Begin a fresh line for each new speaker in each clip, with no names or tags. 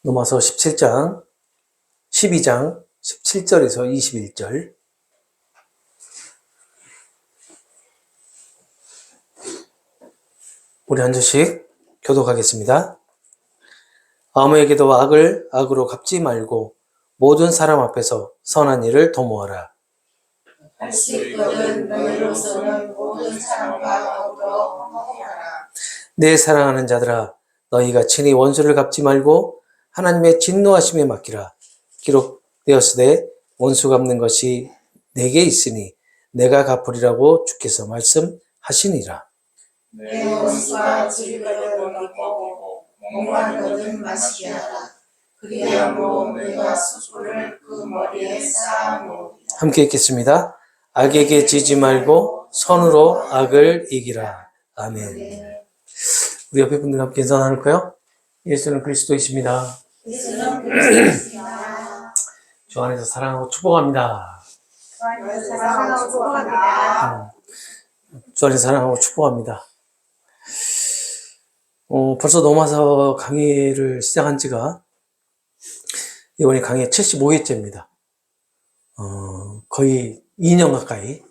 로마서 17장, 12장 17절에서 21절. 우리 한 절씩 교독하겠습니다. 아무에게도 악을 악으로 갚지 말고 모든 사람 앞에서 선한 일을 도모하라.
할 수 있거든 너희로서는 모든 사람과 더불어 화목하라.
내 사랑하는 자들아, 너희가 친히 원수를 갚지 말고 하나님의 진노하심에 맡기라. 기록되었으되 원수 갚는 것이 내게 있으니 내가 갚으리라고 주께서 말씀하시니라.
내 원수가 질거를 먹이고 목마르거든 마시게 하라. 그리함으로 너희가 숯불을 그 머리에 쌓아놓으리라.
함께 읽겠습니다. 악에게 지지 말고 선으로 악을 이기라. 아멘. 우리 옆에 분들 함께 인사 나눌까요? 예수는 그리스도이십니다.
예수는 그리스도이십니다.
주 안에서 사랑하고 축복합니다.
사랑하고 축복합니다.
주 안에서 사랑하고 축복합니다. 벌써 넘어서 강의를 시작한 지가 이번에 강의 75회째입니다. 거의 2년 가까이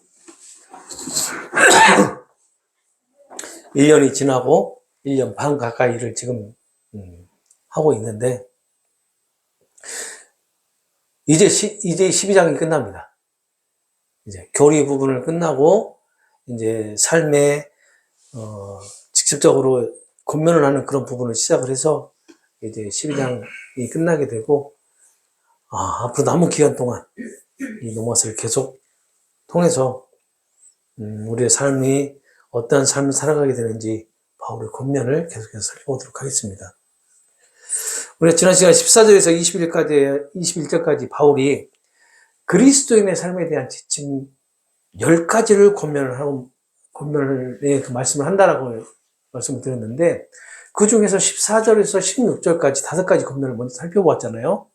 1년이 지나고 1년 반 가까이를 지금 하고 있는데 이제 12장이 끝납니다. 이제 교리 부분을 끝나고 이제 삶에 직접적으로 권면을 하는 그런 부분을 시작을 해서 이제 12장이 끝나게 되고 앞으로 남은 기간 동안 이 로마서를 계속 통해서 우리의 삶이 어떤 삶을 살아가게 되는지 바울의 권면을 계속해서 살펴보도록 하겠습니다. 우리가 지난 시간 14절에서 21절까지 바울이 그리스도인의 삶에 대한 지침 10가지를 권면을 그 말씀을 한다라고 말씀을 드렸는데 그 중에서 14절에서 16절까지 5가지 권면을 먼저 살펴보았잖아요.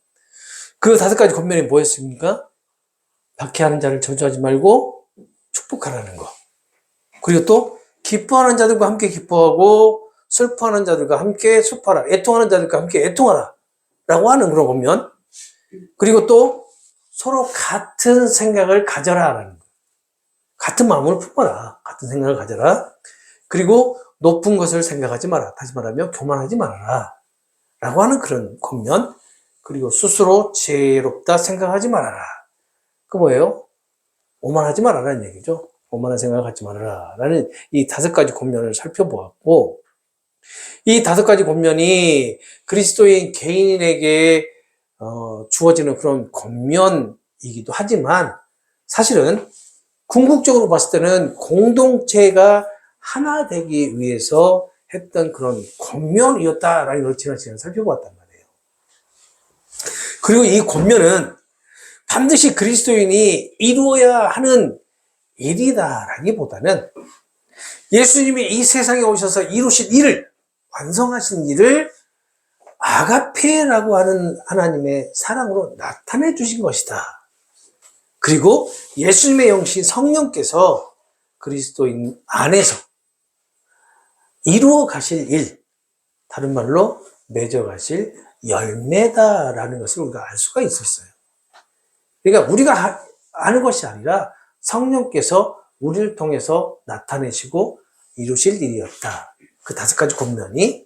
그 5가지 권면이 뭐였습니까? 박해하는 자를 저주하지 말고 축복하라는 거. 그리고 또 기뻐하는 자들과 함께 기뻐하고 슬퍼하는 자들과 함께 슬퍼하라. 애통하는 자들과 함께 애통하라. 라고 하는 그런 권면. 그리고 또 서로 같은 생각을 가져라. 라는 거. 같은 마음을 품어라. 같은 생각을 가져라. 그리고 높은 것을 생각하지 마라. 다시 말하면 교만하지 말아라. 라고 하는 그런 권면. 그리고 스스로 지혜롭다 생각하지 말아라. 그 뭐예요? 오만하지 말아라는 얘기죠. 오만한 생각을 갖지 말아라. 라는 이 5가지 권면을 살펴보았고, 이 5가지 권면이 그리스도인 개인에게 주어지는 그런 권면이기도 하지만 사실은 궁극적으로 봤을 때는 공동체가 하나 되기 위해서 했던 그런 권면이었다라는 걸 지난 시간에 살펴보았단 말이에요. 그리고 이 권면은 반드시 그리스도인이 이루어야 하는 일이다라기보다는 예수님이 이 세상에 오셔서 이루신 일을, 완성하신 일을 아가페라고 하는 하나님의 사랑으로 나타내 주신 것이다. 그리고 예수님의 영신 성령께서 그리스도인 안에서 이루어 가실 일, 다른 말로 맺어 가실 열매다라는 것을 우리가 알 수가 있었어요. 그러니까 우리가 아는 것이 아니라 성령께서 우리를 통해서 나타내시고 이루실 일이었다. 그 5가지 권면이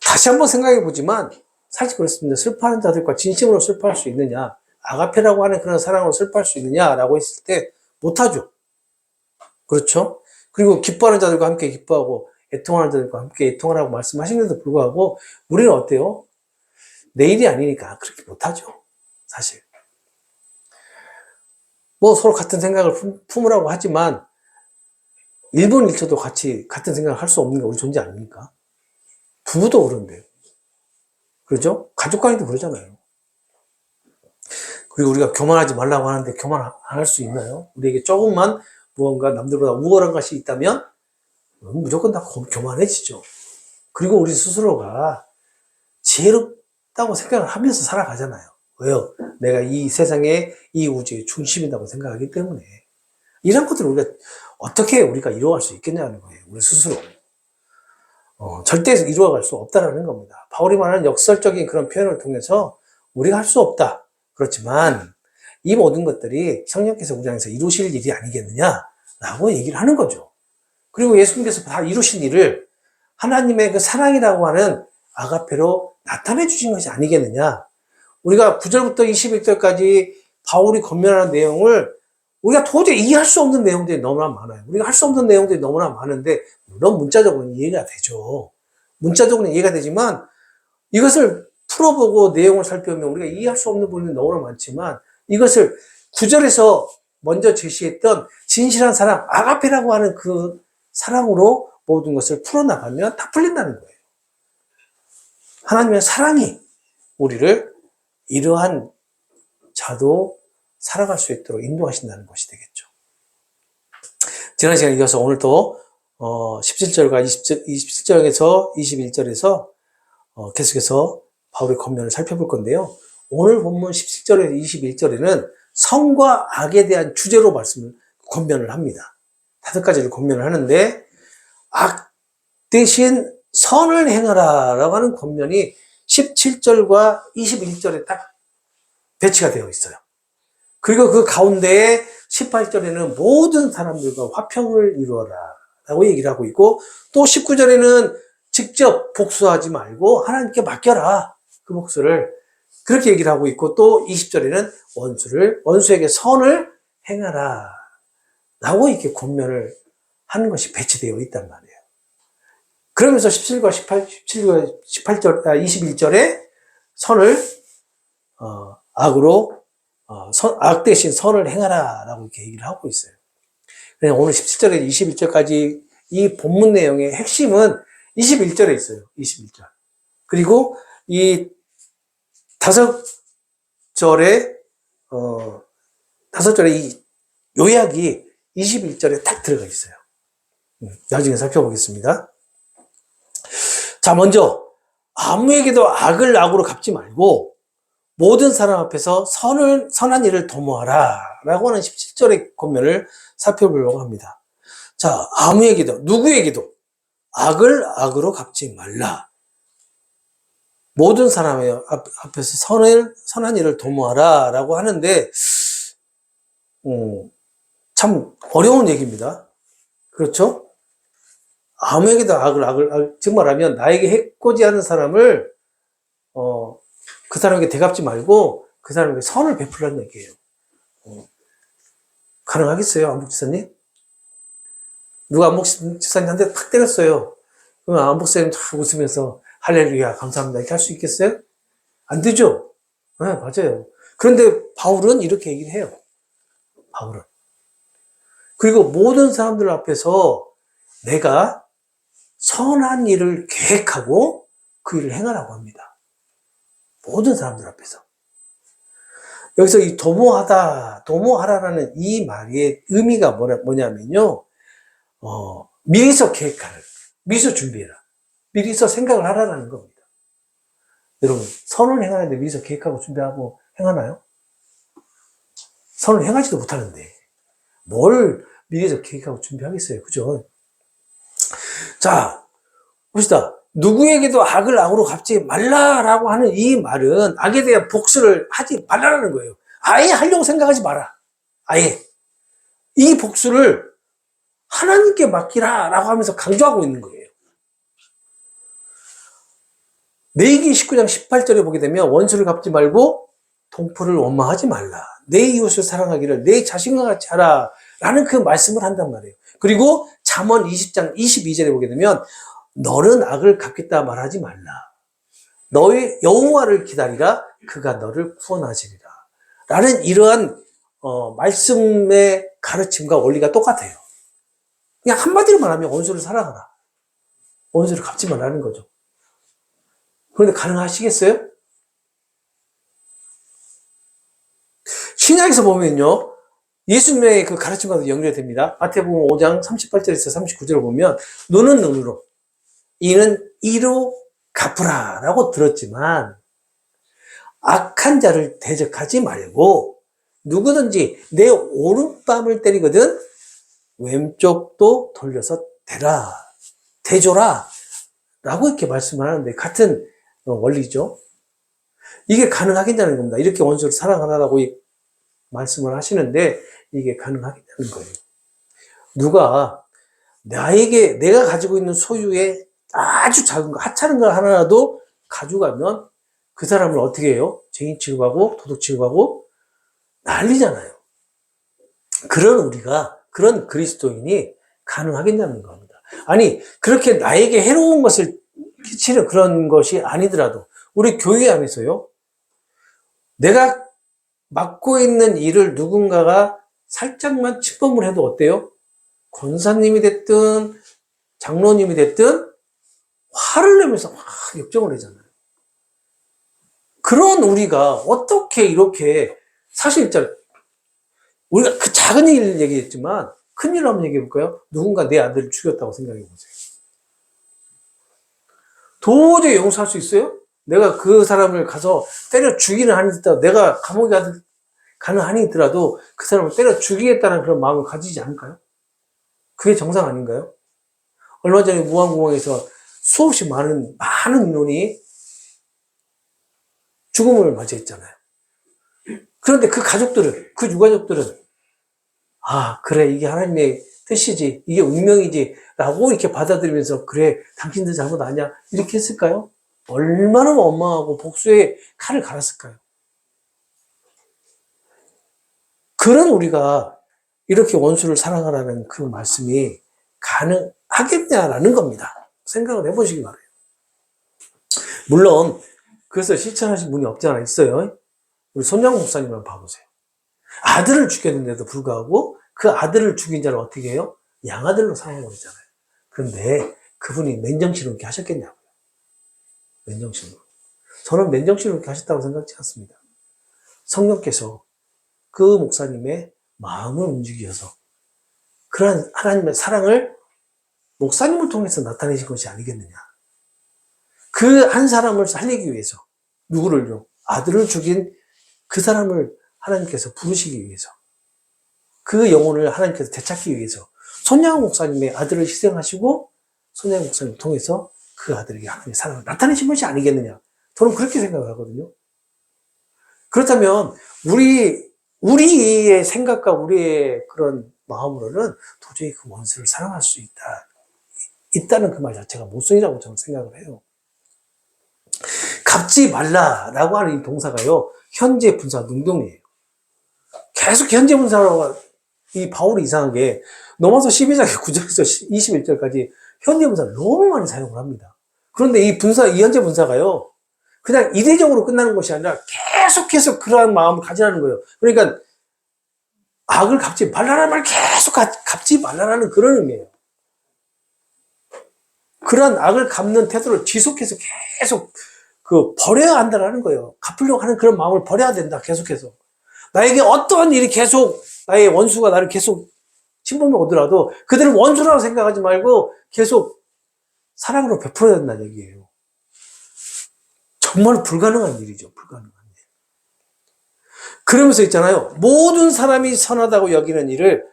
다시 한번 생각해 보지만 사실 그렇습니다. 슬퍼하는 자들과 진심으로 슬퍼할 수 있느냐, 아가페라고 하는 그런 사랑으로 슬퍼할 수 있느냐라고 했을 때 못하죠. 그렇죠? 그리고 기뻐하는 자들과 함께 기뻐하고 애통하는 자들과 함께 애통하라고 말씀하시는데도 불구하고 우리는 어때요? 내 일이 아니니까 그렇게 못하죠. 사실. 뭐 서로 같은 생각을 품으라고 하지만 1분 1초도 같이 같은 생각을 할 수 없는 게 우리 존재 아닙니까? 부부도 그런데요. 그렇죠? 가족 간에도 그러잖아요. 그리고 우리가 교만하지 말라고 하는데 교만 안 할 수 있나요? 우리에게 조금만 무언가 남들보다 우월한 것이 있다면 무조건 다 교만해지죠. 그리고 우리 스스로가 지혜롭다고 생각을 하면서 살아가잖아요. 왜요? 내가 이 세상의 이 우주의 중심이라고 생각하기 때문에 이런 것들을 우리가 어떻게 우리가 이루어갈 수 있겠냐는 거예요. 우리 스스로. 절대 이루어갈 수 없다라는 겁니다. 바울이 말하는 역설적인 그런 표현을 통해서 우리가 할 수 없다. 그렇지만 이 모든 것들이 성령께서 우리 안에서 이루실 일이 아니겠느냐라고 얘기를 하는 거죠. 그리고 예수님께서 다 이루신 일을 하나님의 그 사랑이라고 하는 아가페로 나타내 주신 것이 아니겠느냐. 우리가 9절부터 21절까지 바울이 권면하는 내용을 우리가 도저히 이해할 수 없는 내용들이 너무나 많아요. 우리가 할 수 없는 내용들이 너무나 많은데 물론 문자적으로는 이해가 되죠. 문자적으로는 이해가 되지만 이것을 풀어보고 내용을 살펴보면 우리가 이해할 수 없는 부분이 너무나 많지만 이것을 9절에서 먼저 제시했던 진실한 사랑, 아가페라고 하는 그 사랑으로 모든 것을 풀어나가면 다 풀린다는 거예요. 하나님의 사랑이 우리를 이러한 자도 살아갈 수 있도록 인도하신다는 것이 되겠죠. 지난 시간에 이어서 오늘 또 17절과 27절에서 21절에서 계속해서 바울의 권면을 살펴볼 건데요. 오늘 본문 17절에서 21절에는 선과 악에 대한 주제로 권면을 합니다. 5가지를 권면을 하는데 악 대신 선을 행하라 라고 하는 권면이 17절과 21절에 딱 배치가 되어 있어요. 그리고 그 가운데에 18절에는 모든 사람들과 화평을 이루어라 라고 얘기를 하고 있고 또 19절에는 직접 복수하지 말고 하나님께 맡겨라 그 복수를 그렇게 얘기를 하고 있고 또 20절에는 원수에게 선을 행하라 라고 이렇게 권면을 하는 것이 배치되어 있단 말이에요. 그러면서 17과 18절, 21절에 선을 악 대신 선을 행하라 라고 이렇게 얘기를 하고 있어요. 그냥 오늘 17절에 21절까지 이 본문 내용의 핵심은 21절에 있어요. 21절. 그리고 이 5절에 이 요약이 21절에 딱 들어가 있어요. 나중에 살펴보겠습니다. 자, 먼저 아무에게도 악을 악으로 갚지 말고 모든 사람 앞에서 선한 일을 도모하라 라고 하는 17절의 권면을 살펴보려고 합니다. 자, 아무에게도 누구에게도 악을 악으로 갚지 말라. 모든 사람 앞에서 선한 일을 도모하라 라고 하는데 참 어려운 얘기입니다. 그렇죠? 아무에게도 즉 말하면 나에게 해코지 하는 사람을 그 사람에게 대갚지 말고 그 사람에게 선을 베풀라는 얘기예요. 가능하겠어요, 안복 지사님? 누가 안복 지사님한테 탁 때렸어요. 그러면 안복 지사님 탁 웃으면서 할렐루야 감사합니다 이렇게 할 수 있겠어요? 안 되죠? 네, 맞아요. 그런데 바울은 이렇게 얘기를 해요. 바울은. 그리고 모든 사람들 앞에서 내가 선한 일을 계획하고 그 일을 행하라고 합니다. 모든 사람들 앞에서. 여기서 이 도모하라라는 이 말의 의미가 뭐냐면요. 미리서 계획하는, 미리서 준비해라. 미리서 생각을 하라는 겁니다. 여러분, 선을 행하는데 미리서 계획하고 준비하고 행하나요? 선을 행하지도 못하는데 뭘 미리서 계획하고 준비하겠어요. 그죠? 자, 봅시다. 누구에게도 악을 악으로 갚지 말라라고 하는 이 말은 악에 대한 복수를 하지 말라라는 거예요. 아예 하려고 생각하지 마라. 아예. 이 복수를 하나님께 맡기라라고 하면서 강조하고 있는 거예요. 레위기 19장 18절에 보게 되면 원수를 갚지 말고 동포를 원망하지 말라. 내 이웃을 사랑하기를 내 자신과 같이 하라. 라는 그 말씀을 한단 말이에요. 그리고 잠언 20장 22절에 보게 되면 너는 악을 갚겠다 말하지 말라. 너의 여호와를 기다리라. 그가 너를 구원하시리라. 라는 이러한 말씀의 가르침과 원리가 똑같아요. 그냥 한마디로 말하면 원수를 사랑하라. 원수를 갚지 말라는 거죠. 그런데 가능하시겠어요? 신약에서 보면요. 예수님의 그 가르침과도 연결됩니다. 마태복음 5장 38절에서 39절을 보면 눈은 눈으로 이는 이로 갚으라 라고 들었지만 악한 자를 대적하지 말고 누구든지 내 오른뺨을 때리거든 왼쪽도 돌려서 대줘라 라고 이렇게 말씀을 하는데, 같은 원리죠. 이게 가능하겠냐는 겁니다. 이렇게 원수를 사랑하라고 말씀을 하시는데, 이게 가능하겠냐는 거예요. 누가 나에게, 내가 가지고 있는 소유의 아주 작은 거, 하찮은 거 하나라도 가져가면 그 사람을 어떻게 해요? 죄인 취급하고 도둑 취급하고 난리잖아요. 그런 우리가, 그런 그리스도인이 가능하겠냐는 겁니다. 아니, 그렇게 나에게 해로운 것을 끼치는 그런 것이 아니더라도 우리 교회 안에서요, 내가 맡고 있는 일을 누군가가 살짝만 침범을 해도 어때요? 권사님이 됐든 장로님이 됐든 화를 내면서 막 역정을 하잖아요. 그런 우리가 어떻게 이렇게, 사실 있잖아요. 우리가 그 작은 일 얘기했지만 큰 일을 한번 얘기해 볼까요? 누군가 내 아들을 죽였다고 생각해 보세요. 도저히 용서할 수 있어요? 내가 그 사람을 가서 때려 죽이는 한이 있다, 내가 감옥에 가는 한이 있더라도 그 사람을 때려 죽이겠다는 그런 마음을 가지지 않을까요? 그게 정상 아닌가요? 얼마 전에 무안공항에서 수없이 많은 인원이 죽음을 맞이했잖아요. 그런데 그 가족들은, 그 유가족들은, 아, 그래, 이게 하나님의 뜻이지, 이게 운명이지, 라고 이렇게 받아들이면서, 그래, 당신들 잘못 아니야, 이렇게 했을까요? 얼마나 원망하고 복수의 칼을 갈았을까요? 그런 우리가 이렇게 원수를 사랑하라는 그 말씀이 가능하겠냐라는 겁니다. 생각을 해보시기 바라요. 물론, 그래서 실천하신 분이 없지 않아 있어요. 우리 손양 목사님만 봐보세요. 아들을 죽였는데도 불구하고 그 아들을 죽인 자를 어떻게 해요? 양아들로 삼아버리잖아요. 그런데 그분이 맨정신으로 이렇게 하셨겠냐고요. 맨정신으로. 저는 맨정신으로 이렇게 하셨다고 생각지 않습니다. 성령께서 그 목사님의 마음을 움직여서 그러한 하나님의 사랑을 목사님을 통해서 나타내신 것이 아니겠느냐. 그 한 사람을 살리기 위해서, 누구를요? 아들을 죽인 그 사람을 하나님께서 부르시기 위해서, 그 영혼을 하나님께서 되찾기 위해서 손양 목사님의 아들을 희생하시고 손양 목사님을 통해서 그 아들에게 하나님의 사랑을 나타내신 것이 아니겠느냐. 저는 그렇게 생각을 하거든요. 그렇다면 우리의 생각과 우리의 그런 마음으로는 도저히 그 원수를 사랑할 수 있다는 그 말 자체가 모순이라고 저는 생각을 해요. 갚지 말라라고 하는 이 동사가요, 현재 분사 능동이에요. 계속 현재 분사라고, 이 바울이 이상하게 넘어서 12장의 9절에서 21절까지 현재 분사를 너무 많이 사용을 합니다. 그런데 이 현재 분사가요, 그냥 이례적으로 끝나는 것이 아니라 계속해서 그러한 마음을 가지라는 거예요. 그러니까 악을 갚지 말라라는 말, 계속 갚지 말라라는 그런 의미예요. 그러한 악을 갚는 태도를 지속해서 계속 버려야 한다라는 거예요. 갚으려고 하는 그런 마음을 버려야 된다, 계속해서. 나에게 어떠한 일이 계속, 나의 원수가 나를 계속 침범해 오더라도 그들을 원수라고 생각하지 말고 계속 사랑으로 베풀어야 된다는 얘기예요. 정말 불가능한 일이죠, 불가능한 일. 그러면서 있잖아요, 모든 사람이 선하다고 여기는 일을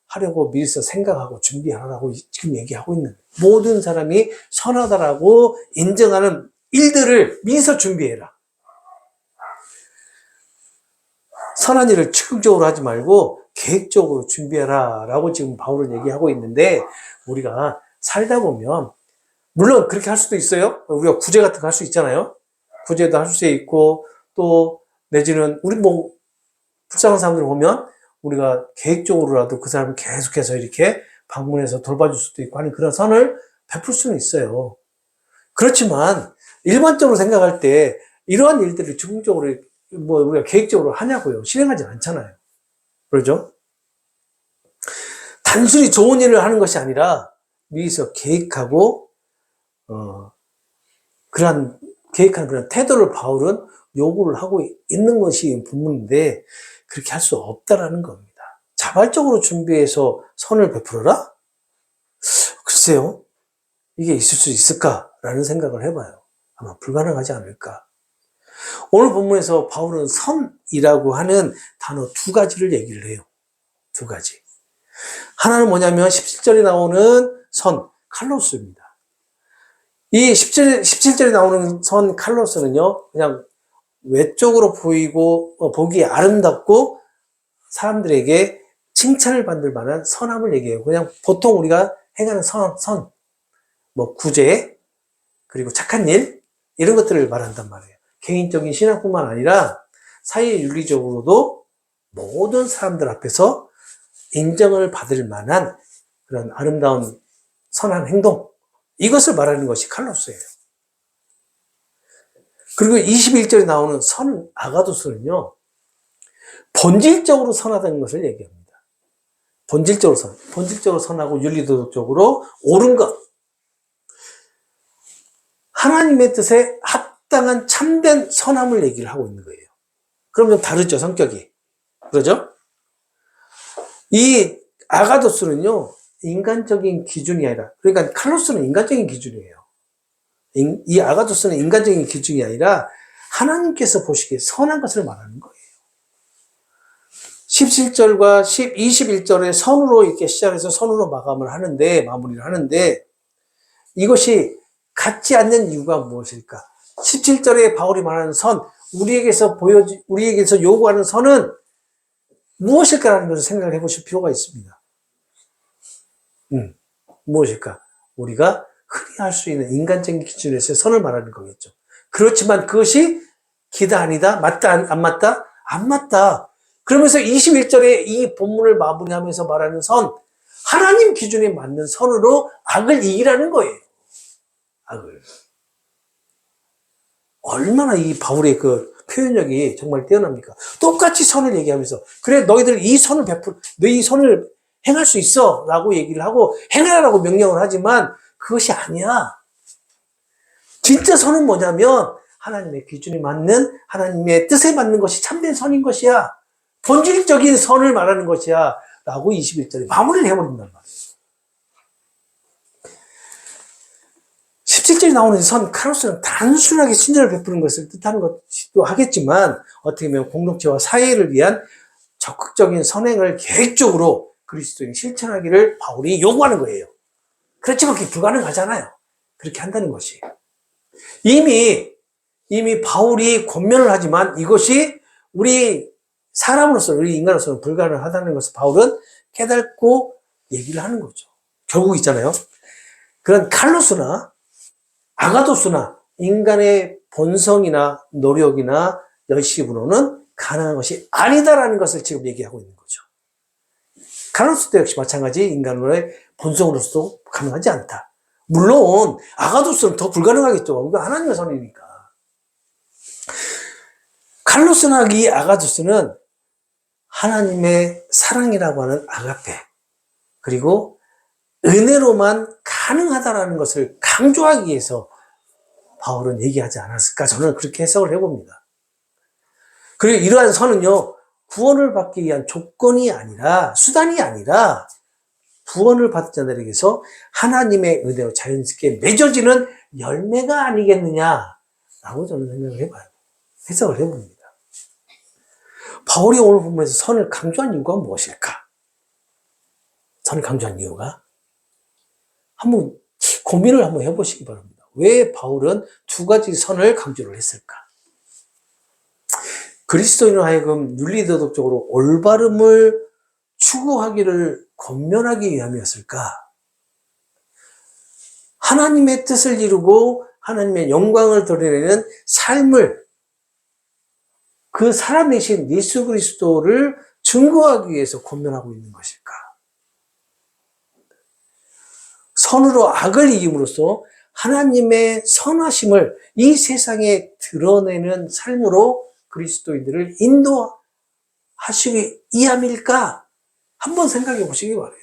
하려고 미리서 생각하고 준비하라고 지금 얘기하고 있는, 모든 사람이 선하다라고 인정하는 일들을 미리서 준비해라. 선한 일을 즉흥적으로 하지 말고 계획적으로 준비해라 라고 지금 바울은 얘기하고 있는데, 우리가 살다 보면 물론 그렇게 할 수도 있어요. 우리가 구제 같은 거 할 수 있잖아요. 구제도 할 수 있고, 또 내지는 우리 불쌍한 사람들 보면 우리가 계획적으로라도 그 사람을 계속해서 이렇게 방문해서 돌봐줄 수도 있고 하는 그런 선을 베풀 수는 있어요. 그렇지만 일반적으로 생각할 때 이러한 일들을 즉흥적으로 우리가 계획적으로 하냐고요. 실행하지 않잖아요. 그러죠? 단순히 좋은 일을 하는 것이 아니라 미리서 계획하고 계획하는 그런 태도를 바울은 요구를 하고 있는 것이 본문인데, 그렇게 할 수 없다라는 겁니다. 자발적으로 준비해서 선을 베풀어라? 글쎄요, 이게 있을 수 있을까라는 생각을 해봐요. 아마 불가능하지 않을까. 오늘 본문에서 바울은 선이라고 하는 단어 두 가지를 얘기를 해요. 두 가지. 하나는 뭐냐면 17절에 나오는 선, 칼로스입니다. 이 17절에 나오는 선 칼로스는요, 그냥 외적으로 보이고, 보기에 아름답고, 사람들에게 칭찬을 받을 만한 선함을 얘기해요. 그냥 보통 우리가 행하는 뭐 구제, 그리고 착한 일, 이런 것들을 말한단 말이에요. 개인적인 신앙뿐만 아니라 사회 윤리적으로도 모든 사람들 앞에서 인정을 받을 만한 그런 아름다운 선한 행동, 이것을 말하는 것이 칼로스예요. 그리고 21절에 나오는 선 아가도스는요, 본질적으로 선하다는 것을 얘기합니다. 본질적으로 선하고 윤리도덕적으로 옳은 것, 하나님의 뜻에 합당한 참된 선함을 얘기를 하고 있는 거예요. 그럼 좀 다르죠, 성격이. 그러죠? 이 아가도스는요, 인간적인 기준이 아니라, 그러니까 칼로스는 인간적인 기준이에요. 이 아가도스는 인간적인 기준이 아니라 하나님께서 보시기에 선한 것을 말하는 거예요. 17절과 21절의 선으로 이렇게 시작해서 선으로 마무리를 하는데, 이것이 같지 않는 이유가 무엇일까? 17절에 바울이 말하는 선, 우리에게서 요구하는 선은 무엇일까라는 것을 생각을 해보실 필요가 있습니다. 무엇일까? 우리가 흔히 할 수 있는 인간적인 기준에서의 선을 말하는 거겠죠. 그렇지만 그것이 기다 아니다? 맞다 안 맞다? 안 맞다. 그러면서 21절에 이 본문을 마무리하면서 말하는 선, 하나님 기준에 맞는 선으로 악을 이기라는 거예요. 악을. 얼마나 이 바울의 그 표현력이 정말 뛰어납니까? 똑같이 선을 얘기하면서, 그래, 너희들 이 선을 행할 수 있어. 라고 얘기를 하고, 행하라고 명령을 하지만, 그것이 아니야. 진짜 선은 뭐냐면, 하나님의 기준에 맞는, 하나님의 뜻에 맞는 것이 참된 선인 것이야. 본질적인 선을 말하는 것이야. 라고 21절에 마무리를 해버린단 말이에요. 17절에 나오는 선, 카로스는 단순하게 친절을 베푸는 것을 뜻하는 것도 하겠지만, 어떻게 보면 공동체와 사회를 위한 적극적인 선행을 계획적으로 그리스도인 실천하기를 바울이 요구하는 거예요. 그렇지만 그게 불가능하잖아요. 그렇게 한다는 것이. 이미 바울이 권면을 하지만 이것이 우리 인간으로서는 불가능하다는 것을 바울은 깨닫고 얘기를 하는 거죠. 결국 있잖아요. 그런 칼로스나 아가도스나 인간의 본성이나 노력이나 열심으로는 가능한 것이 아니다라는 것을 지금 얘기하고 있는 거죠. 칼로스도 역시 마찬가지 인간의 본성으로서도 가능하지 않다. 물론 아가도스는 더 불가능하겠죠. 우리가 하나님의 선이니까. 칼로스나 이 아가도스는 하나님의 사랑이라고 하는 아가페, 그리고 은혜로만 가능하다라는 것을 강조하기 위해서 바울은 얘기하지 않았을까? 저는 그렇게 해석을 해봅니다. 그리고 이러한 선은요, 구원을 받기 위한 조건이 아니라, 수단이 아니라, 구원을 받은 자들에게서 하나님의 은혜로 자연스럽게 맺어지는 열매가 아니겠느냐라고 저는 생각을 해봐요. 해석을 해봅니다. 바울이 오늘 본문에서 선을 강조한 이유가 무엇일까? 선을 강조한 이유가? 한번 고민을 한번 해보시기 바랍니다. 왜 바울은 두 가지 선을 강조를 했을까? 그리스도인으로 하여금 윤리도덕적으로 올바름을 추구하기를 권면하기 위함이었을까? 하나님의 뜻을 이루고 하나님의 영광을 드러내는 삶을, 그 살아내신 예수 그리스도를 증거하기 위해서 권면하고 있는 것일까? 선으로 악을 이김으로써 하나님의 선하심을 이 세상에 드러내는 삶으로 그리스도인들을 인도하시기 위함일까? 한번 생각해 보시기 바라요.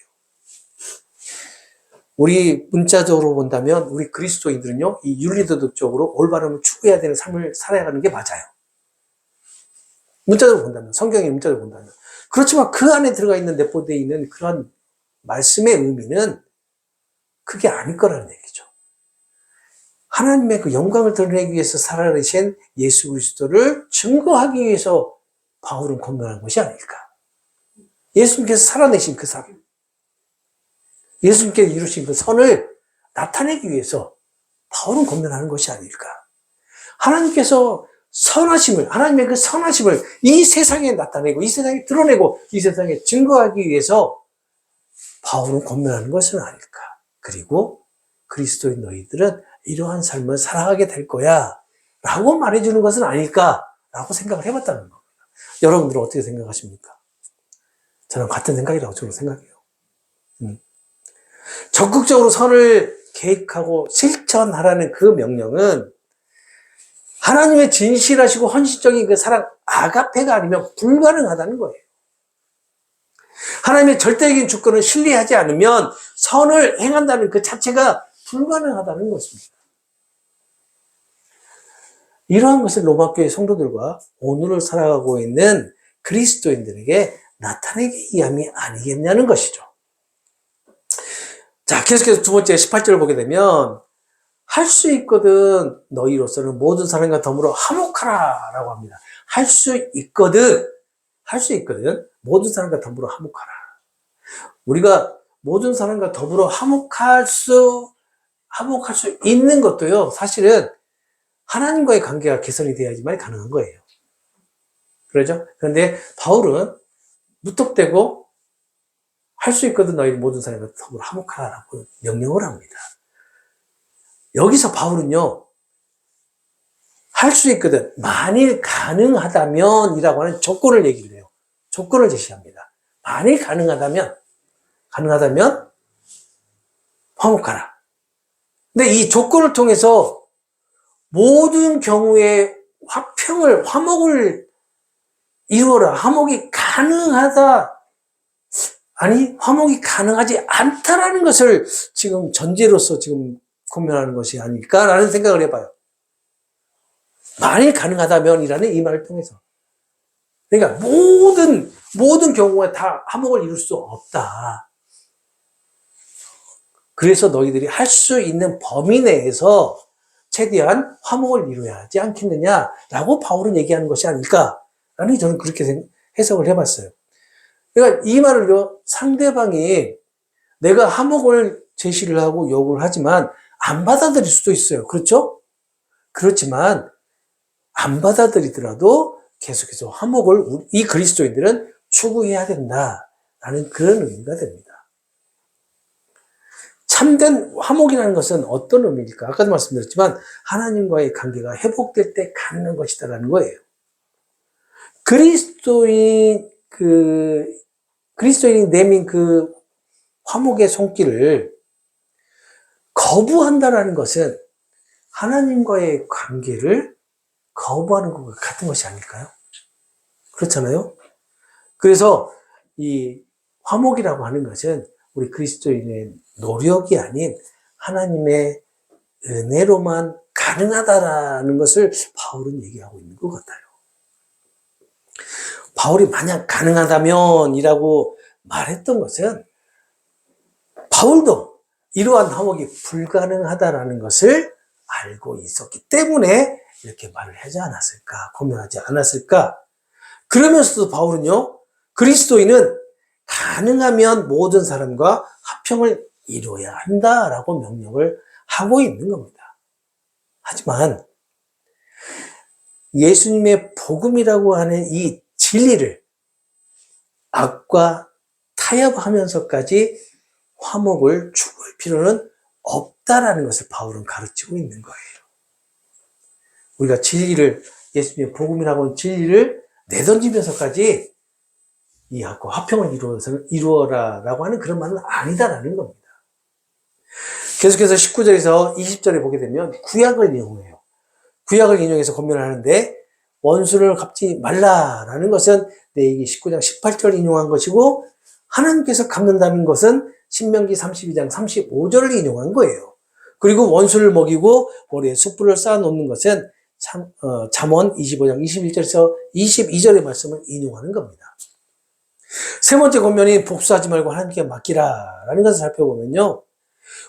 우리 문자적으로 본다면 우리 그리스도인들은요, 이 윤리도덕적으로 올바름을 추구해야 되는 삶을 살아가는 게 맞아요. 문자적으로 본다면, 성경의 문자적으로 본다면. 그렇지만 그 안에 들어가 있는 내포되어 있는 그런 말씀의 의미는 그게 아닐 거라는 얘기죠. 하나님의 그 영광을 드러내기 위해서 살아내신 예수 그리스도를 증거하기 위해서 바울은 권면한 것이 아닐까. 예수님께서 살아내신 그 삶, 예수님께서 이루신 그 선을 나타내기 위해서 바울은 권면하는 것이 아닐까. 하나님께서 하나님의 그 선하심을 이 세상에 나타내고, 이 세상에 드러내고, 이 세상에 증거하기 위해서 바울은 권면하는 것은 아닐까. 그리고 그리스도인 너희들은 이러한 삶을 살아가게 될 거야 라고 말해주는 것은 아닐까 라고 생각을 해봤다는 겁니다. 여러분들은 어떻게 생각하십니까? 저는 같은 생각이라고 저는 생각해요. 적극적으로 선을 계획하고 실천하라는 그 명령은 하나님의 진실하시고 헌신적인 그 사랑 아가페가 아니면 불가능하다는 거예요. 하나님의 절대적인 주권을 신뢰하지 않으면 선을 행한다는 그 자체가 불가능하다는 것입니다. 이러한 것을 로마교회 성도들과 오늘을 살아가고 있는 그리스도인들에게 나타내기 위함이 아니겠냐는 것이죠. 자, 계속해서 두 번째 18절을 보게 되면 할 수 있거든 너희로서는 모든 사람과 더불어 화목하라 라고 합니다. 할 수 있거든 모든 사람과 더불어 화목하라. 우리가 모든 사람과 더불어 화목할 수 있는 것도요, 사실은 하나님과의 관계가 개선이 돼야지만 가능한 거예요. 그러죠? 그런데 바울은 무턱대고 할 수 있거든 너희 모든 사람과 더불어 화목하라라고 명령을 합니다. 여기서 바울은요, 할 수 있거든, 만일 가능하다면 이라고 하는 조건을 얘기를 해요. 조건을 제시합니다. 만일 가능하다면 화목하라. 근데 이 조건을 통해서 모든 경우에 화목을 이루어라. 화목이 가능하지 않다라는 것을 지금 전제로서 지금 권면하는 것이 아닐까라는 생각을 해봐요. 만일 가능하다면이라는 이 말을 통해서. 그러니까 모든 경우에 다 화목을 이룰 수 없다. 그래서 너희들이 할 수 있는 범위 내에서 최대한 화목을 이루어야 하지 않겠느냐라고 바울은 얘기하는 것이 아닐까라는 저는 그렇게 해석을 해봤어요. 그러니까 이 말을요, 상대방이 내가 화목을 제시를 하고 요구를 하지만 안 받아들일 수도 있어요. 그렇죠? 그렇지만 안 받아들이더라도 계속해서 화목을 이 그리스도인들은 추구해야 된다라는 그런 의미가 됩니다. 참된 화목이라는 것은 어떤 의미일까? 아까도 말씀드렸지만 하나님과의 관계가 회복될 때 갖는 것이다라는 거예요. 그리스도인이 내민 그 화목의 손길을 거부한다라는 것은 하나님과의 관계를 거부하는 것과 같은 것이 아닐까요? 그렇잖아요? 그래서 이 화목이라고 하는 것은 우리 그리스도인의 노력이 아닌 하나님의 은혜로만 가능하다라는 것을 바울은 얘기하고 있는 것 같아요. 바울이 만약 가능하다면이라고 말했던 것은 바울도 이러한 화목이 불가능하다라는 것을 알고 있었기 때문에 이렇게 말을 하지 않았을까, 고민하지 않았을까. 그러면서도 바울은요, 그리스도인은 가능하면 모든 사람과 화평을 이루어야 한다라고 명령을 하고 있는 겁니다. 하지만 예수님의 복음이라고 하는 이 진리를 악과 타협하면서까지 화목을 추구할 필요는 없다라는 것을 바울은 가르치고 있는 거예요. 우리가 예수님의 복음이라고 하는 진리를 내던지면서까지 이 악과 화평을 이루어라라고 하는 그런 말은 아니다라는 겁니다. 계속해서 19절에서 20절에 보게 되면 구약을 인용해요. 구약을 인용해서 권면을 하는데 원수를 갚지 말라라는 것은 레위기 19장 18절 인용한 것이고 하나님께서 갚는다는 것은 신명기 32장 35절을 인용한 거예요. 그리고 원수를 먹이고 머리에 숯불을 쌓아놓는 것은 잠언 25장 21절에서 22절의 말씀을 인용하는 겁니다. 세 번째 권면이 복수하지 말고 하나님께 맡기라라는 것을 살펴보면요,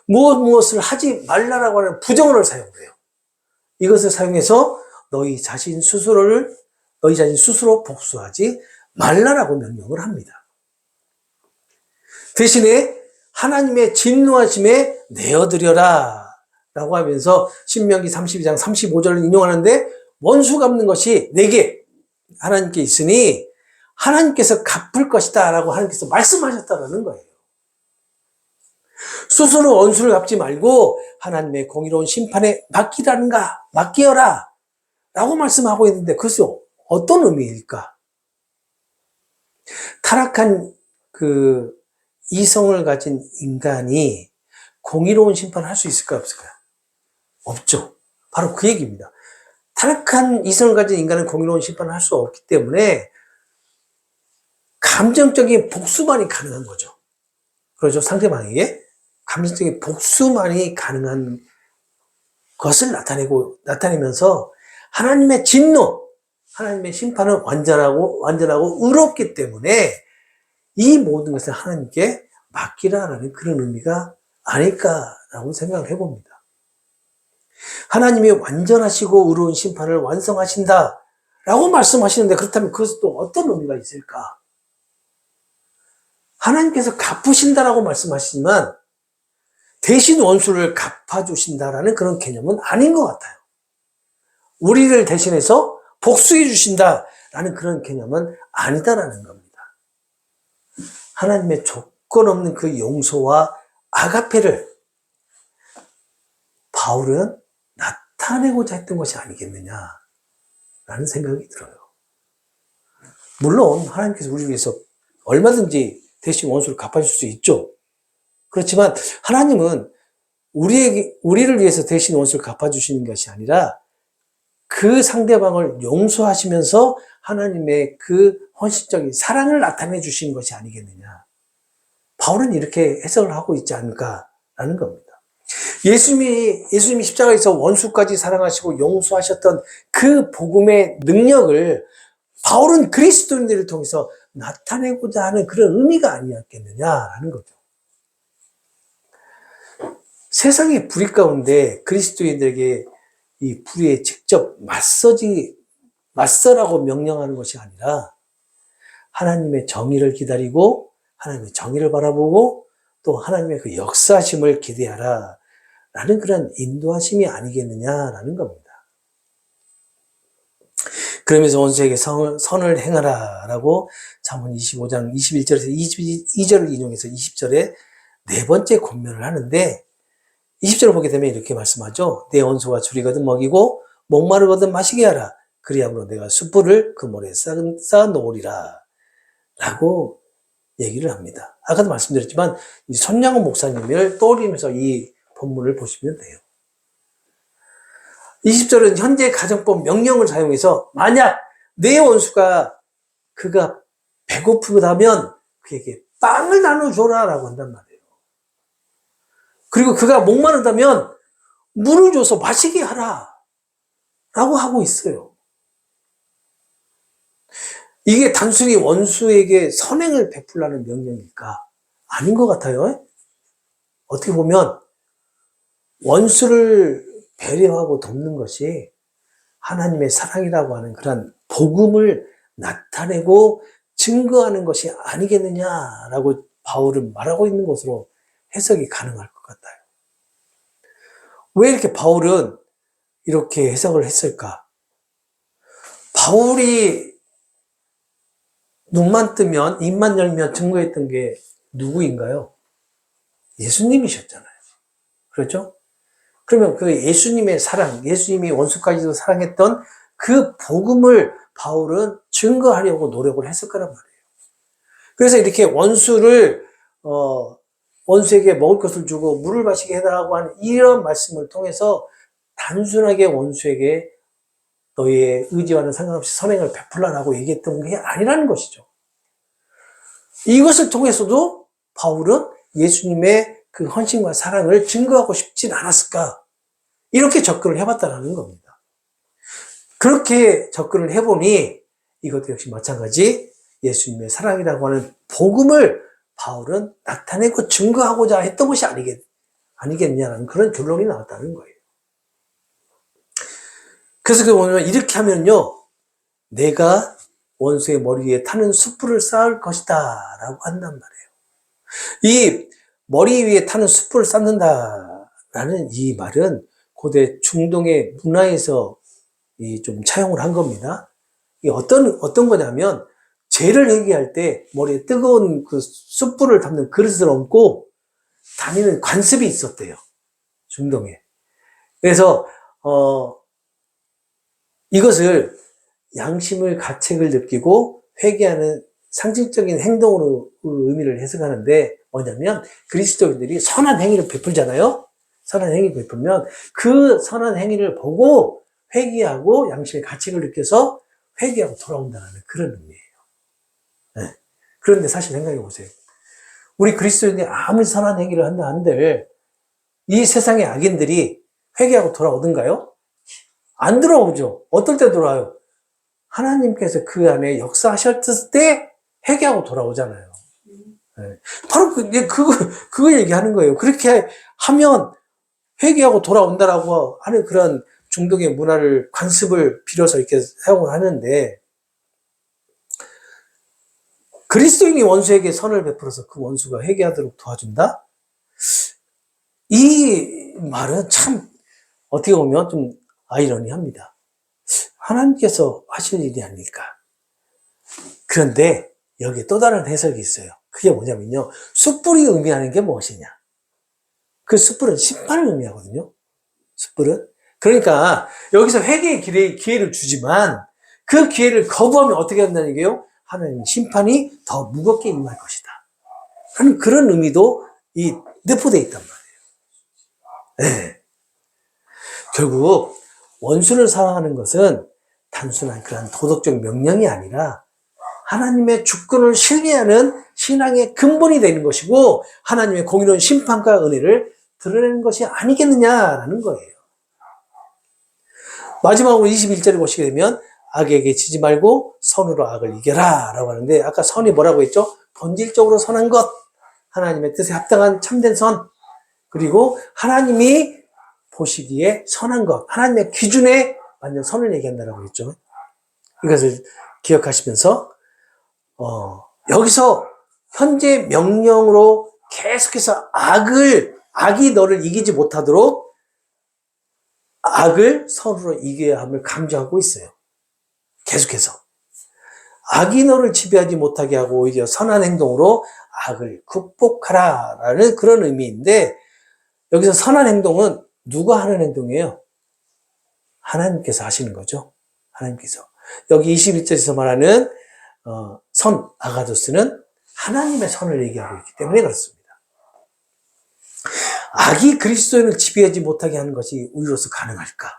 무엇을 하지 말라라고 하는 부정어를 사용을 해요. 이것을 사용해서 너희 자신 스스로 복수하지 말라라고 명령을 합니다. 대신에 하나님의 진노하심에 내어드려라 라고 하면서 신명기 32장 35절을 인용하는데 원수 갚는 것이 내게 하나님께 있으니 하나님께서 갚을 것이다 라고 하나님께서 말씀하셨다는 거예요. 스스로 원수를 갚지 말고 하나님의 공의로운 심판에 맡기어라 라고 말씀하고 있는데 그것이 어떤 의미일까? 타락한 그 이성을 가진 인간이 공의로운 심판을 할 수 있을까요? 없을까요? 없죠. 바로 그 얘기입니다. 타락한 이성을 가진 인간은 공의로운 심판을 할 수 없기 때문에 감정적인 복수만이 가능한 거죠. 그렇죠? 상대방에게 감정적인 복수만이 가능한 것을 나타내면서 하나님의 진노, 하나님의 심판은 완전하고 의롭기 때문에 이 모든 것을 하나님께 맡기라라는 그런 의미가 아닐까라고 생각을 해봅니다. 하나님이 완전하시고 의로운 심판을 완성하신다라고 말씀하시는데 그렇다면 그것은 또 어떤 의미가 있을까? 하나님께서 갚으신다라고 말씀하시지만 대신 원수를 갚아주신다라는 그런 개념은 아닌 것 같아요. 우리를 대신해서 복수해 주신다라는 그런 개념은 아니다라는 겁니다. 하나님의 조건 없는 그 용서와 아가페를 바울은 나타내고자 했던 것이 아니겠느냐라는 생각이 들어요. 물론 하나님께서 우리를 위해서 얼마든지 대신 원수를 갚아줄 수 있죠. 그렇지만 하나님은 우리를 위해서 대신 원수를 갚아주시는 것이 아니라 그 상대방을 용서하시면서 하나님의 그 헌신적인 사랑을 나타내 주시는 것이 아니겠느냐. 바울은 이렇게 해석을 하고 있지 않을까라는 겁니다. 예수님이 십자가에서 원수까지 사랑하시고 용서하셨던 그 복음의 능력을 바울은 그리스도인들을 통해서 나타내고자 하는 그런 의미가 아니었겠느냐라는 거죠. 세상의 불의 가운데 그리스도인들에게 이 불의에 직접 맞서라고 명령하는 것이 아니라 하나님의 정의를 기다리고 하나님의 정의를 바라보고 또 하나님의 그 역사심을 기대하라 라는 그런 인도하심이 아니겠느냐라는 겁니다. 그러면서 원수에게 선을 행하라 라고 잠언 25장 21절에서 22절을 인용해서 20절에 네 번째 권면을 하는데 20절을 보게 되면 이렇게 말씀하죠. 내 원수가 줄이거든 먹이고 목마르거든 마시게 하라. 그리함으로 내가 숯불을 그 모래에 쌓아 놓으리라 라고 얘기를 합니다. 아까도 말씀드렸지만 이 손양호 목사님을 떠올리면서 이 본문을 보시면 돼요. 20절은 현재 가정법 명령을 사용해서 만약 내 원수가 그가 배고프다면 그에게 빵을 나눠줘라 라고 한단 말이에요. 그리고 그가 목마르다면 물을 줘서 마시게 하라 라고 하고 있어요. 이게 단순히 원수에게 선행을 베풀라는 명령일까? 아닌 것 같아요. 어떻게 보면 원수를 배려하고 돕는 것이 하나님의 사랑이라고 하는 그런 복음을 나타내고 증거하는 것이 아니겠느냐라고 바울은 말하고 있는 것으로 해석이 가능할 것 같아요. 왜 이렇게 바울은 이렇게 해석을 했을까? 바울이 눈만 뜨면 입만 열면 증거했던 게 누구인가요? 예수님이셨잖아요. 그렇죠? 그러면 그 예수님의 사랑, 예수님이 원수까지도 사랑했던 그 복음을 바울은 증거하려고 노력을 했을 거란 말이에요. 그래서 이렇게 원수에게 먹을 것을 주고 물을 마시게 해달라고 하는 이런 말씀을 통해서 단순하게 원수에게 너의 의지와는 상관없이 선행을 베풀라라고 얘기했던 게 아니라는 것이죠. 이것을 통해서도 바울은 예수님의 그 헌신과 사랑을 증거하고 싶진 않았을까? 이렇게 접근을 해봤다는 겁니다. 그렇게 접근을 해보니 이것도 역시 마찬가지 예수님의 사랑이라고 하는 복음을 바울은 나타내고 증거하고자 했던 것이 아니겠냐는 그런 결론이 나왔다는 거예요. 그래서 그 보면 이렇게 하면요, 내가 원수의 머리 위에 타는 숯불을 쌓을 것이다 라고 한단 말이에요. 이 머리 위에 타는 숯불을 쌓는다 라는 이 말은 고대 중동의 문화에서 좀 차용을 한 겁니다. 이게 어떤 거냐면, 죄를 회개할 때 머리에 뜨거운 그 숯불을 담는 그릇을 얹고 다니는 관습이 있었대요. 중동에. 그래서, 이것을 양심을 가책을 느끼고 회개하는 상징적인 행동으로 의미를 해석하는데 뭐냐면 그리스도인들이 선한 행위를 베풀잖아요. 선한 행위를 베풀면 그 선한 행위를 보고 회개하고 양심의 가책을 느껴서 회개하고 돌아온다는 그런 의미예요. 네. 그런데 사실 생각해 보세요. 우리 그리스도인들이 아무리 선한 행위를 한다 한들 이 세상의 악인들이 회개하고 돌아오던가요? 안 돌아오죠. 어떨 때 돌아와요? 하나님께서 그 안에 역사하셨을 때 회개하고 돌아오잖아요. 네. 바로 그거 얘기하는 거예요. 그렇게 하면 회개하고 돌아온다라고 하는 그런 중동의 문화를, 관습을 빌어서 이렇게 사용을 하는데, 그리스도인이 원수에게 선을 베풀어서 그 원수가 회개하도록 도와준다? 이 말은 참, 어떻게 보면 좀 아이러니합니다. 하나님께서 하실 일이 아닐까. 그런데 여기에 또 다른 해석이 있어요. 그게 뭐냐면요. 숯불이 의미하는 게 무엇이냐. 그 숯불은 심판을 의미하거든요. 숯불은. 그러니까 여기서 회개의 기회를 주지만 그 기회를 거부하면 어떻게 한다는 얘기예요? 하나님 심판이 더 무겁게 임할 것이다. 하는 그런 의미도 내포되어 있단 말이에요. 네. 결국 원수를 사랑하는 것은 단순한 그런 도덕적 명령이 아니라 하나님의 주권을 신뢰하는 신앙의 근본이 되는 것이고 하나님의 공의로운 심판과 은혜를 드러내는 것이 아니겠느냐라는 거예요. 마지막으로 21절을 보시게 되면 악에게 지지 말고 선으로 악을 이겨라 라고 하는데 아까 선이 뭐라고 했죠? 본질적으로 선한 것, 하나님의 뜻에 합당한 참된 선, 그리고 하나님이 보시기에 선한 것, 하나님의 기준에 맞는 선을 얘기한다라고 했죠. 이것을 기억하시면서 여기서 현재 명령으로 계속해서 악이 너를 이기지 못하도록 악을 선으로 이겨야 함을 강조하고 있어요. 계속해서. 악이 너를 지배하지 못하게 하고 오히려 선한 행동으로 악을 극복하라라는 그런 의미인데 여기서 선한 행동은 누가 하는 행동이에요? 하나님께서 하시는 거죠. 하나님께서. 여기 21절에서 말하는 선, 아가도스는 하나님의 선을 얘기하고 있기 때문에 그렇습니다. 악이 그리스도인을 지배하지 못하게 하는 것이 우리로서 가능할까?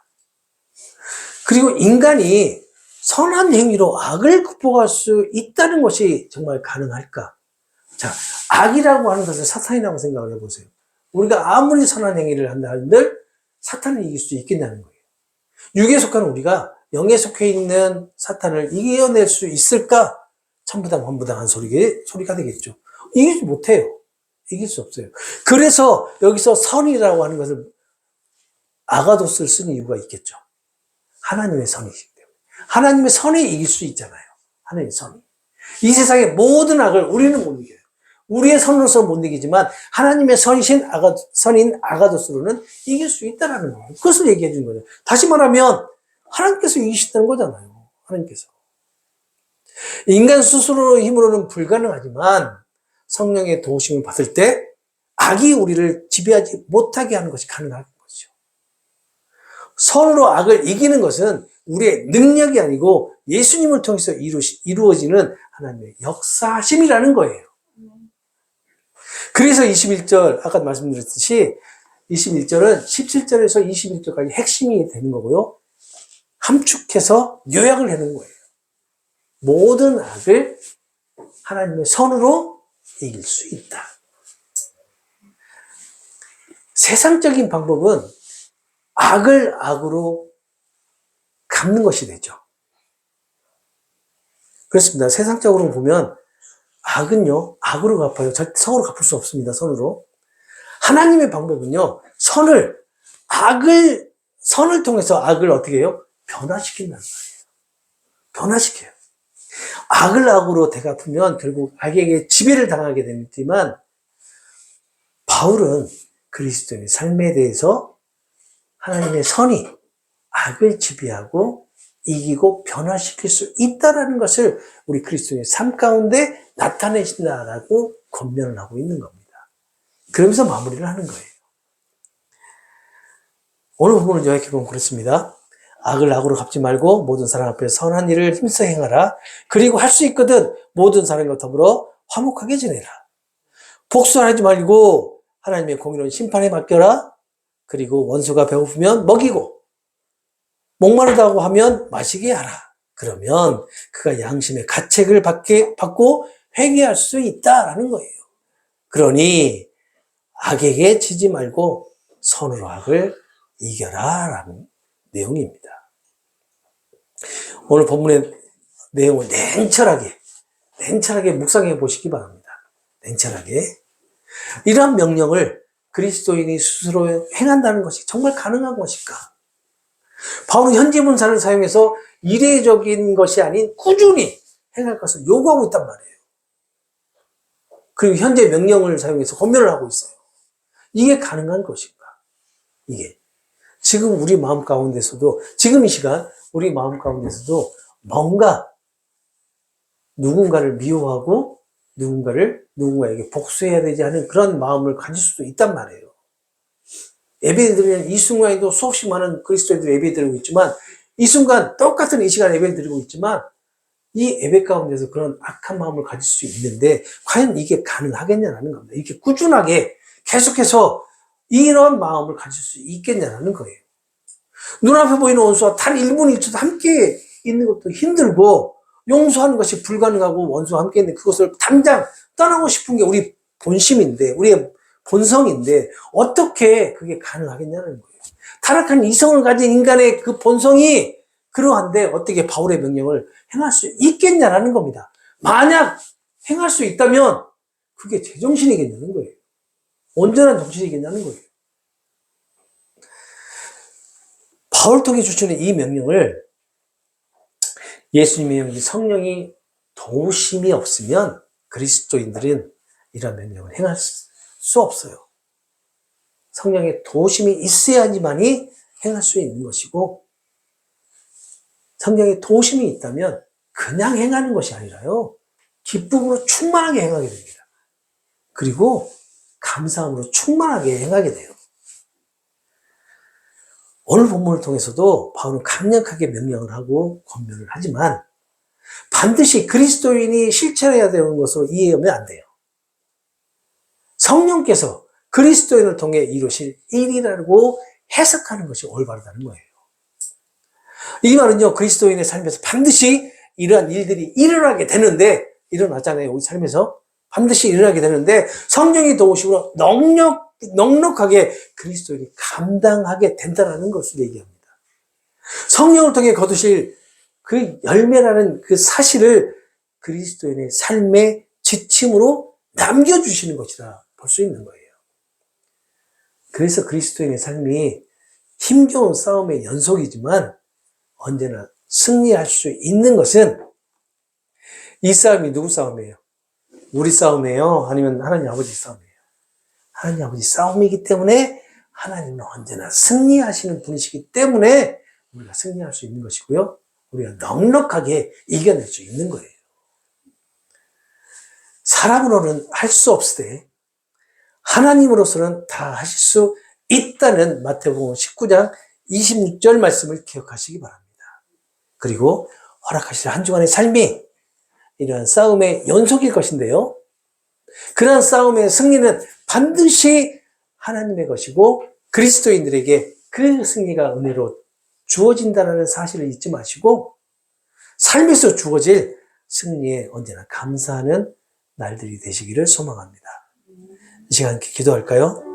그리고 인간이 선한 행위로 악을 극복할 수 있다는 것이 정말 가능할까? 자, 악이라고 하는 것을 사탄이라고 생각을 해보세요. 우리가 아무리 선한 행위를 한다 한들 사탄을 이길 수 있겠냐는 거예요. 육에 속하는 우리가 영에 속해 있는 사탄을 이겨낼 수 있을까? 천부당 환부당한 소리가 되겠죠. 이기지 못해요. 이길 수 없어요. 그래서 여기서 선이라고 하는 것을 아가도스를 쓴 이유가 있겠죠. 하나님의 선이시기 때문에. 하나님의 선이 이길 수 있잖아요. 하나님의 선이. 이 세상의 모든 악을 우리는 못 이겨요. 우리의 선으로서 못 이기지만 하나님의 선인 아가도스로는 이길 수 있다는 거예요. 그것을 얘기해 주는 거예요. 다시 말하면 하나님께서 이기신다는 거잖아요. 하나님께서. 인간 스스로의 힘으로는 불가능하지만 성령의 도우심을 받을 때 악이 우리를 지배하지 못하게 하는 것이 가능한 거죠. 선으로 악을 이기는 것은 우리의 능력이 아니고 예수님을 통해서 이루어지는 하나님의 역사심이라는 거예요. 그래서 21절, 아까 말씀드렸듯이 21절은 17절에서 21절까지 핵심이 되는 거고요. 함축해서 요약을 해놓은 거예요. 모든 악을 하나님의 선으로 이길 수 있다. 세상적인 방법은 악을 악으로 갚는 것이 되죠. 그렇습니다. 세상적으로 보면 악은요, 악으로 갚아요. 선으로 갚을 수 없습니다. 선으로. 하나님의 방법은요, 선을 통해서 악을 어떻게 해요? 변화시킨다는 거예요. 변화시켜요. 악을 악으로 되갚으면 결국 악에게 지배를 당하게 되지만 바울은 그리스도인의 삶에 대해서 하나님의 선이 악을 지배하고 이기고 변화시킬 수 있다는 것을 우리 그리스도인의 삶 가운데 나타내신다라고 권면을 하고 있는 겁니다. 그러면서 마무리를 하는 거예요. 오늘 부분을 요약해보면 그렇습니다. 악을 악으로 갚지 말고 모든 사람 앞에 선한 일을 힘써 행하라. 그리고 할 수 있거든 모든 사람과 더불어 화목하게 지내라. 복수하지 말고 하나님의 공의로운 심판에 맡겨라. 그리고 원수가 배고프면 먹이고 목마르다고 하면 마시게 하라. 그러면 그가 양심의 가책을 받고 회개할 수 있다라는 거예요. 그러니 악에게 지지 말고 선으로 악을 이겨라 라는 내용입니다. 오늘 본문의 내용을 냉철하게 묵상해 보시기 바랍니다. 냉철하게. 이러한 명령을 그리스도인이 스스로 행한다는 것이 정말 가능한 것일까? 바울은 현재 분사를 사용해서 이례적인 것이 아닌 꾸준히 행할 것을 요구하고 있단 말이에요. 그리고 현재 명령을 사용해서 권면을 하고 있어요. 이게 가능한 것인가? 이게. 지금 우리 마음 가운데서도, 지금 이 시간 우리 마음 가운데서도 뭔가 누군가를 미워하고 누군가에게 복수해야 되지 않은 그런 마음을 가질 수도 있단 말이에요. 예배드리는 이 순간에도 수없이 많은 그리스도인들이 예배드리고 있지만 이 순간 똑같은 이 시간 예배를 드리고 있지만 이 예배 가운데서 그런 악한 마음을 가질 수 있는데 과연 이게 가능하겠냐라는 겁니다. 이렇게 꾸준하게 계속해서 이런 마음을 가질 수 있겠냐라는 거예요. 눈앞에 보이는 원수와 단 1분 1초도 함께 있는 것도 힘들고 용서하는 것이 불가능하고 원수와 함께 있는데 그것을 당장 떠나고 싶은 게 우리 본심인데 우리의 본성인데 어떻게 그게 가능하겠냐는 거예요. 타락한 이성을 가진 인간의 그 본성이 그러한데 어떻게 바울의 명령을 행할 수 있겠냐라는 겁니다. 만약 행할 수 있다면 그게 제정신이겠냐는 거예요. 온전한 정신이겠냐는 거예요. 바울 통해 주시는 이 명령을 예수님의 명령, 성령이 도우심이 없으면 그리스도인들은 이런 명령을 행할 수 없어요. 성령의 도우심이 있어야지만이 행할 수 있는 것이고 성령의 도우심이 있다면 그냥 행하는 것이 아니라요. 기쁨으로 충만하게 행하게 됩니다. 그리고 감사함으로 충만하게 행하게 돼요. 오늘 본문을 통해서도 바울은 강력하게 명령을 하고 권면을 하지만 반드시 그리스도인이 실천해야 되는 것으로 이해하면 안 돼요. 성령께서 그리스도인을 통해 이루실 일이라고 해석하는 것이 올바르다는 거예요. 이 말은요, 그리스도인의 삶에서 반드시 이러한 일들이 일어나게 되는데, 일어나잖아요, 우리 삶에서. 반드시 일어나게 되는데, 성령이 도우심으로 넉넉하게 그리스도인이 감당하게 된다는 것을 얘기합니다. 성령을 통해 거두실 그 열매라는 그 사실을 그리스도인의 삶의 지침으로 남겨주시는 것이라 볼 수 있는 거예요. 그래서 그리스도인의 삶이 힘겨운 싸움의 연속이지만 언제나 승리할 수 있는 것은 이 싸움이 누구 싸움이에요? 우리 싸움이에요? 아니면 하나님 아버지 싸움이에요? 하나님 아버지 싸움이기 때문에 하나님은 언제나 승리하시는 분이시기 때문에 우리가 승리할 수 있는 것이고요. 우리가 넉넉하게 이겨낼 수 있는 거예요. 사람으로는 할 수 없을 때 하나님으로서는 다 하실 수 있다는 마태복음 19장 26절 말씀을 기억하시기 바랍니다. 그리고 허락하실 한 주간의 삶이 이러한 싸움의 연속일 것인데요. 그러한 싸움의 승리는 반드시 하나님의 것이고 그리스도인들에게 그 승리가 은혜로 주어진다는 사실을 잊지 마시고 삶에서 주어질 승리에 언제나 감사하는 날들이 되시기를 소망합니다. 이 시간 기도할까요?